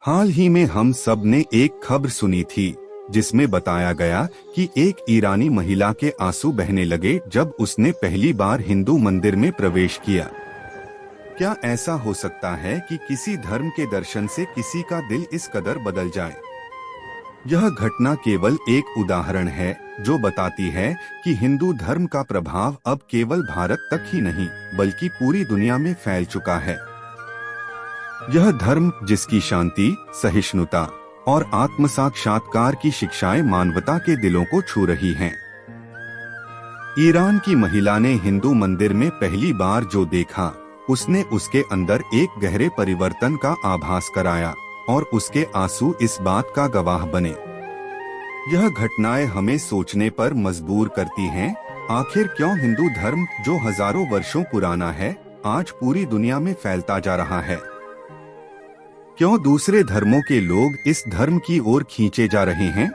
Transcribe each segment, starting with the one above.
हाल ही में हम सब ने एक खबर सुनी थी जिसमें बताया गया कि एक ईरानी महिला के आंसू बहने लगे जब उसने पहली बार हिंदू मंदिर में प्रवेश किया। क्या ऐसा हो सकता है कि किसी धर्म के दर्शन से किसी का दिल इस कदर बदल जाए? यह घटना केवल एक उदाहरण है जो बताती है कि हिंदू धर्म का प्रभाव अब केवल भारत तक ही नहीं बल्कि पूरी दुनिया में फैल चुका है। यह धर्म जिसकी शांति, सहिष्णुता और आत्म साक्षात्कार की शिक्षाएं मानवता के दिलों को छू रही हैं। ईरान की महिला ने हिंदू मंदिर में पहली बार जो देखा, उसने उसके अंदर एक गहरे परिवर्तन का आभास कराया और उसके आंसू इस बात का गवाह बने। यह घटनाएं हमें सोचने पर मजबूर करती हैं, आखिर क्यों हिंदू धर्म जो हजारों वर्षों पुराना है, आज पूरी दुनिया में फैलता जा रहा है? क्यों दूसरे धर्मों के लोग इस धर्म की ओर खींचे जा रहे हैं?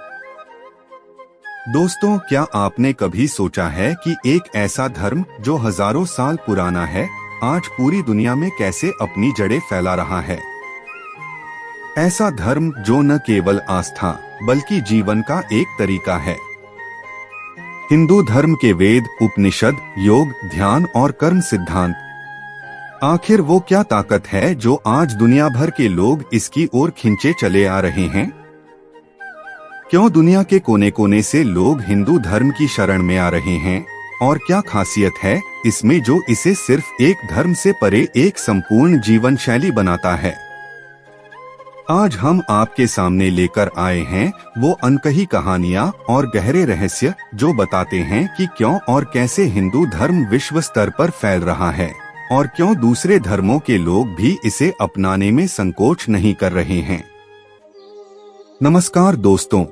दोस्तों, क्या आपने कभी सोचा है कि एक ऐसा धर्म जो हजारों साल पुराना है, आज पूरी दुनिया में कैसे अपनी जड़ें फैला रहा है? ऐसा धर्म जो न केवल आस्था बल्कि जीवन का एक तरीका है। हिंदू धर्म के वेद, उपनिषद, योग, ध्यान और कर्म सिद्धांत, आखिर वो क्या ताकत है जो आज दुनिया भर के लोग इसकी ओर खींचे चले आ रहे हैं? क्यों दुनिया के कोने कोने से लोग हिंदू धर्म की शरण में आ रहे हैं? और क्या खासियत है इसमें जो इसे सिर्फ एक धर्म से परे एक संपूर्ण जीवन शैली बनाता है? आज हम आपके सामने लेकर आए हैं वो अनकही कहानियां और गहरे रहस्य जो बताते हैं कि क्यों और कैसे हिंदू धर्म विश्व स्तर पर फैल रहा है और क्यों दूसरे धर्मों के लोग भी इसे अपनाने में संकोच नहीं कर रहे हैं। नमस्कार दोस्तों,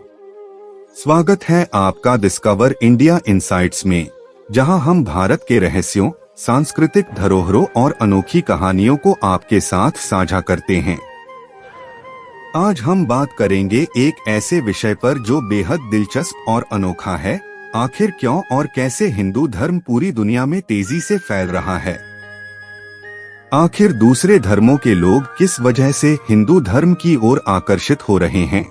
स्वागत है आपका डिस्कवर इंडिया इनसाइट्स में, जहां हम भारत के रहस्यों, सांस्कृतिक धरोहरों और अनोखी कहानियों को आपके साथ साझा करते हैं। आज हम बात करेंगे एक ऐसे विषय पर जो बेहद दिलचस्प और अनोखा है, आखिर क्यों और कैसे हिंदू धर्म पूरी दुनिया में तेजी से फैल रहा है। आखिर दूसरे धर्मों के लोग किस वजह से हिंदू धर्म की ओर आकर्षित हो रहे हैं?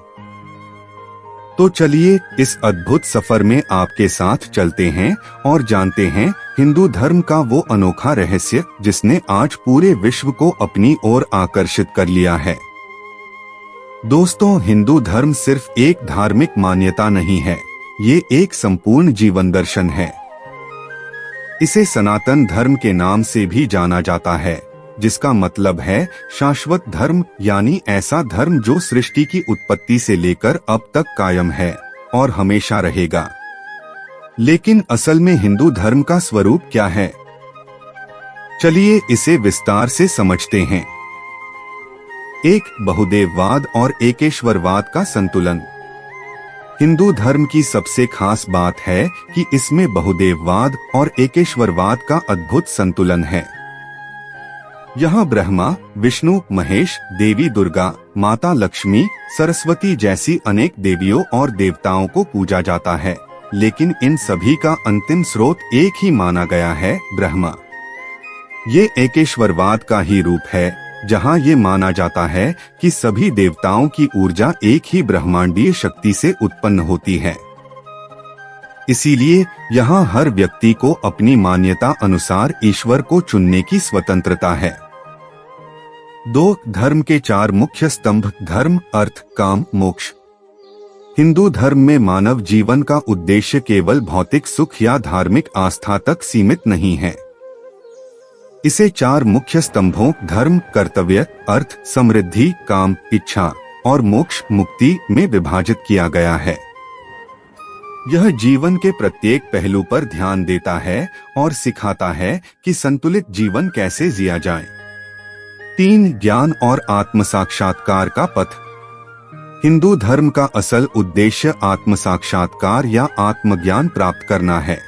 तो चलिए इस अद्भुत सफर में आपके साथ चलते हैं और जानते हैं हिंदू धर्म का वो अनोखा रहस्य जिसने आज पूरे विश्व को अपनी ओर आकर्षित कर लिया है। दोस्तों, हिंदू धर्म सिर्फ एक धार्मिक मान्यता नहीं है, ये एक संपूर्ण जीवन दर्शन है। इसे सनातन धर्म के नाम से भी जाना जाता है, जिसका मतलब है शाश्वत धर्म, यानी ऐसा धर्म जो सृष्टि की उत्पत्ति से लेकर अब तक कायम है और हमेशा रहेगा। लेकिन असल में हिंदू धर्म का स्वरूप क्या है? चलिए इसे विस्तार से समझते हैं। एक, बहुदेववाद और एकेश्वरवाद का संतुलन। हिंदू धर्म की सबसे खास बात है कि इसमें बहुदेववाद और एकेश्वरवाद का अद्भुत संतुलन है। यहाँ ब्रह्मा, विष्णु, महेश, देवी दुर्गा, माता लक्ष्मी, सरस्वती जैसी अनेक देवियों और देवताओं को पूजा जाता है, लेकिन इन सभी का अंतिम स्रोत एक ही माना गया है, ब्रह्मा। ये एकेश्वरवाद का ही रूप है, जहाँ ये माना जाता है कि सभी देवताओं की ऊर्जा एक ही ब्रह्मांडीय शक्ति से उत्पन्न होती है। इसीलिए यहाँ हर व्यक्ति को अपनी मान्यता अनुसार ईश्वर को चुनने की स्वतंत्रता है। 2, धर्म के 4 मुख्य स्तंभ, धर्म, अर्थ, काम, मोक्ष। हिंदू धर्म में मानव जीवन का उद्देश्य केवल भौतिक सुख या धार्मिक आस्था तक सीमित नहीं है। इसे 4 मुख्य स्तंभों, धर्म, कर्तव्य, अर्थ, समृद्धि, काम, इच्छा और मोक्ष, मुक्ति में विभाजित किया गया है। यह जीवन के प्रत्येक पहलू पर ध्यान देता है और सिखाता है कि संतुलित जीवन कैसे जिया जाए। 3, ज्ञान और आत्म साक्षात्कार का पथ। हिंदू धर्म का असल उद्देश्य आत्म साक्षात्कार या आत्मज्ञान प्राप्त करना है।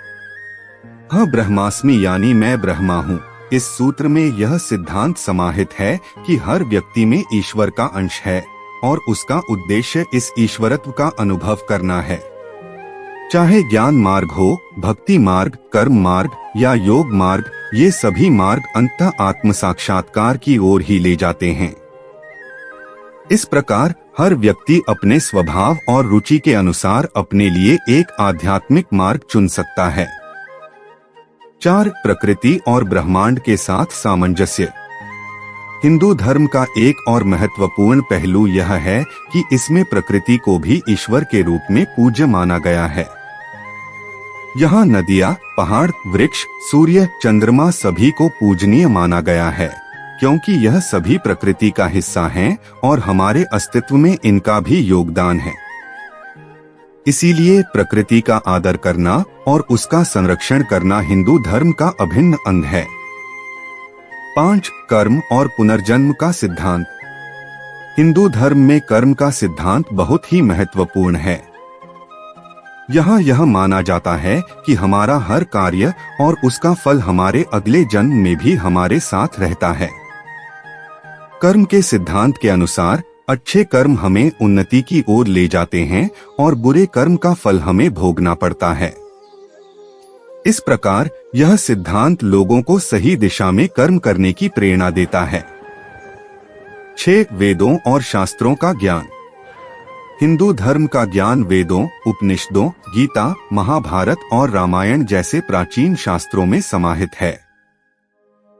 ब्रह्मास्मि यानी मैं ब्रह्मा हूँ। इस सूत्र में यह सिद्धांत समाहित है कि हर व्यक्ति में ईश्वर का अंश है और उसका उद्देश्य इस ईश्वरत्व का अनुभव करना है। चाहे ज्ञान मार्ग हो, भक्ति मार्ग, कर्म मार्ग या योग मार्ग, ये सभी मार्ग अंततः आत्म साक्षात्कार की ओर ही ले जाते हैं। इस प्रकार हर व्यक्ति अपने स्वभाव और रुचि के अनुसार अपने लिए एक आध्यात्मिक मार्ग चुन सकता है। 4. प्रकृति और ब्रह्मांड के साथ सामंजस्य। हिंदू धर्म का एक और महत्वपूर्ण पहलू यह है कि इसमें प्रकृति को भी ईश्वर के रूप में पूज्य माना गया है। यहाँ नदियाँ, पहाड़, वृक्ष, सूर्य, चंद्रमा सभी को पूजनीय माना गया है, क्योंकि यह सभी प्रकृति का हिस्सा हैं और हमारे अस्तित्व में इनका भी योगदान है। इसीलिए प्रकृति का आदर करना और उसका संरक्षण करना हिंदू धर्म का अभिन्न अंग है। 5. कर्म और पुनर्जन्म का सिद्धांत। हिंदू धर्म में कर्म का सिद्धांत बहुत ही महत्वपूर्ण है। यहाँ यह माना जाता है कि हमारा हर कार्य और उसका फल हमारे अगले जन्म में भी हमारे साथ रहता है। कर्म के सिद्धांत के अनुसार अच्छे कर्म हमें उन्नति की ओर ले जाते हैं और बुरे कर्म का फल हमें भोगना पड़ता है। इस प्रकार यह सिद्धांत लोगों को सही दिशा में कर्म करने की प्रेरणा देता है। 6. वेदों और शास्त्रों का ज्ञान। हिंदू धर्म का ज्ञान वेदों, उपनिषदों, गीता, महाभारत और रामायण जैसे प्राचीन शास्त्रों में समाहित है।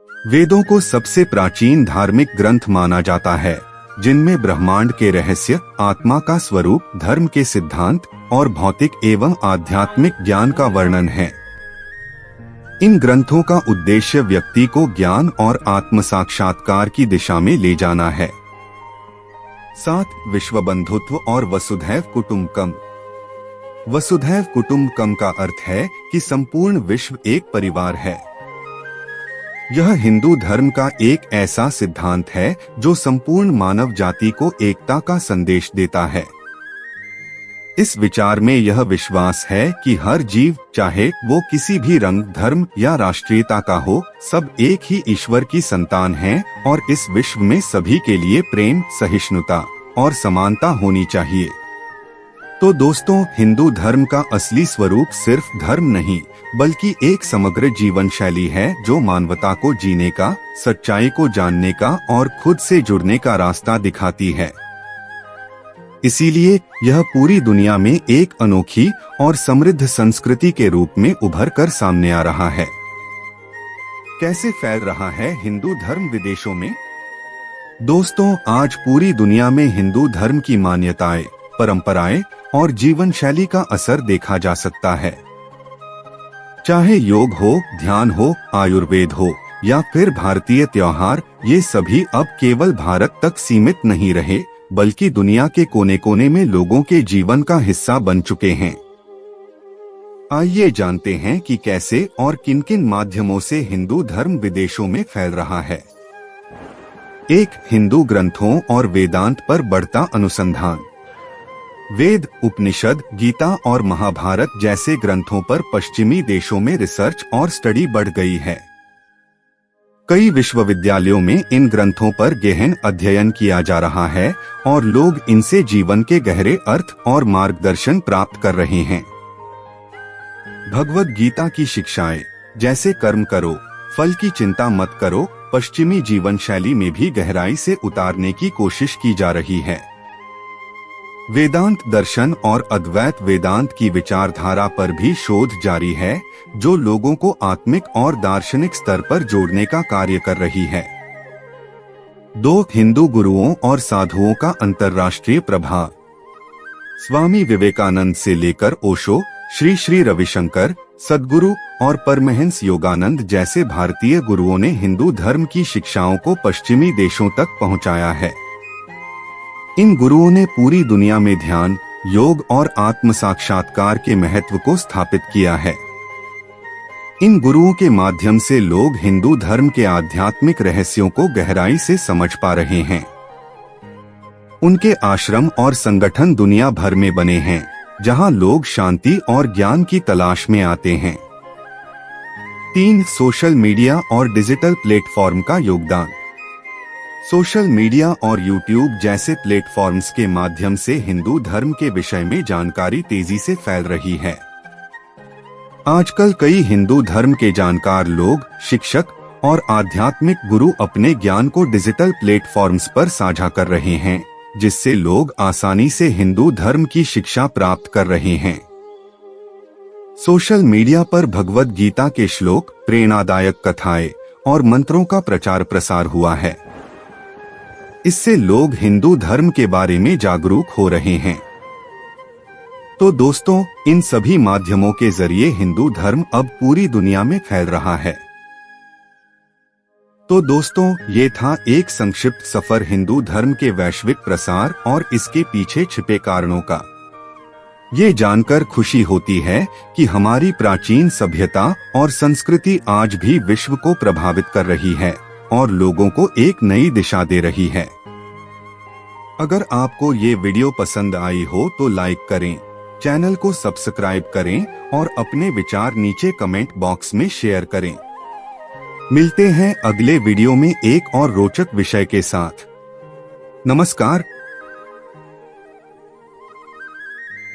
वेदों को सबसे प्राचीन धार्मिक ग्रंथ माना जाता है, जिनमें ब्रह्मांड के रहस्य, आत्मा का स्वरूप, धर्म के सिद्धांत और भौतिक एवं आध्यात्मिक ज्ञान का वर्णन है। इन ग्रंथों का उद्देश्य व्यक्ति को ज्ञान और आत्म साक्षात्कार की दिशा में ले जाना है। 7. विश्व बंधुत्व और वसुधैव कुटुंबकम। वसुधैव कुटुंबकम का अर्थ है कि संपूर्ण विश्व एक परिवार है। यह हिंदू धर्म का एक ऐसा सिद्धांत है जो संपूर्ण मानव जाति को एकता का संदेश देता है। इस विचार में यह विश्वास है कि हर जीव, चाहे वो किसी भी रंग, धर्म या राष्ट्रीयता का हो, सब एक ही ईश्वर की संतान हैं और इस विश्व में सभी के लिए प्रेम, सहिष्णुता और समानता होनी चाहिए। तो दोस्तों, हिंदू धर्म का असली स्वरूप सिर्फ धर्म नहीं, बल्कि एक समग्र जीवन शैली है जो मानवता को जीने का, सच्चाई को जानने का और खुद से जुड़ने का रास्ता दिखाती है। इसीलिए यह पूरी दुनिया में एक अनोखी और समृद्ध संस्कृति के रूप में उभर कर सामने आ रहा है। कैसे फैल रहा है हिंदू धर्म विदेशों में? दोस्तों, आज पूरी दुनिया में हिंदू धर्म की मान्यताएं, परंपराएं और जीवन शैली का असर देखा जा सकता है। चाहे योग हो, ध्यान हो, आयुर्वेद हो या फिर भारतीय त्योहार, ये सभी अब केवल भारत तक सीमित नहीं रहे, बल्कि दुनिया के कोने कोने में लोगों के जीवन का हिस्सा बन चुके हैं। आइए जानते हैं कि कैसे और किन किन माध्यमों से हिंदू धर्म विदेशों में फैल रहा है। 1. हिंदू ग्रंथों और वेदांत पर बढ़ता अनुसंधान। वेद, उपनिषद, गीता और महाभारत जैसे ग्रंथों पर पश्चिमी देशों में रिसर्च और स्टडी बढ़ गई है। कई विश्वविद्यालयों में इन ग्रंथों पर गहन अध्ययन किया जा रहा है और लोग इनसे जीवन के गहरे अर्थ और मार्गदर्शन प्राप्त कर रहे हैं। भगवद गीता की शिक्षाएं, जैसे कर्म करो, फल की चिंता मत करो, पश्चिमी जीवन शैली में भी गहराई से उतारने की कोशिश की जा रही है। वेदांत दर्शन और अद्वैत वेदांत की विचारधारा पर भी शोध जारी है, जो लोगों को आत्मिक और दार्शनिक स्तर पर जोड़ने का कार्य कर रही है। 2. हिंदू गुरुओं और साधुओं का अंतर्राष्ट्रीय प्रभाव। स्वामी विवेकानंद से लेकर ओशो, श्री श्री रविशंकर, सद्गुरु और परमहंस योगानंद जैसे भारतीय गुरुओं ने हिंदू धर्म की शिक्षाओं को पश्चिमी देशों तक पहुंचाया है। इन गुरुओं ने पूरी दुनिया में ध्यान, योग और आत्म साक्षात्कार के महत्व को स्थापित किया है। इन गुरुओं के माध्यम से लोग हिंदू धर्म के आध्यात्मिक रहस्यों को गहराई से समझ पा रहे हैं। उनके आश्रम और संगठन दुनिया भर में बने हैं, जहां लोग शांति और ज्ञान की तलाश में आते हैं। 3. सोशल मीडिया और डिजिटल प्लेटफॉर्म का योगदान। सोशल मीडिया और यूट्यूब जैसे प्लेटफॉर्म्स के माध्यम से हिंदू धर्म के विषय में जानकारी तेजी से फैल रही है। आजकल कई हिंदू धर्म के जानकार लोग, शिक्षक और आध्यात्मिक गुरु अपने ज्ञान को डिजिटल प्लेटफॉर्म्स पर साझा कर रहे हैं, जिससे लोग आसानी से हिंदू धर्म की शिक्षा प्राप्त कर रहे हैं। सोशल मीडिया पर भगवद गीता के श्लोक, प्रेरणादायक कथाएं और मंत्रों का प्रचार प्रसार हुआ है। इससे लोग हिंदू धर्म के बारे में जागरूक हो रहे हैं। तो दोस्तों, इन सभी माध्यमों के जरिए हिंदू धर्म अब पूरी दुनिया में फैल रहा है। तो दोस्तों, ये था एक संक्षिप्त सफर हिंदू धर्म के वैश्विक प्रसार और इसके पीछे छिपे कारणों का। ये जानकर खुशी होती है कि हमारी प्राचीन सभ्यता और संस्कृति आज भी विश्व को प्रभावित कर रही है और लोगों को एक नई दिशा दे रही है। अगर आपको ये वीडियो पसंद आई हो तो लाइक करें, चैनल को सब्सक्राइब करें और अपने विचार नीचे कमेंट बॉक्स में शेयर करें। मिलते हैं अगले वीडियो में एक और रोचक विषय के साथ। नमस्कार।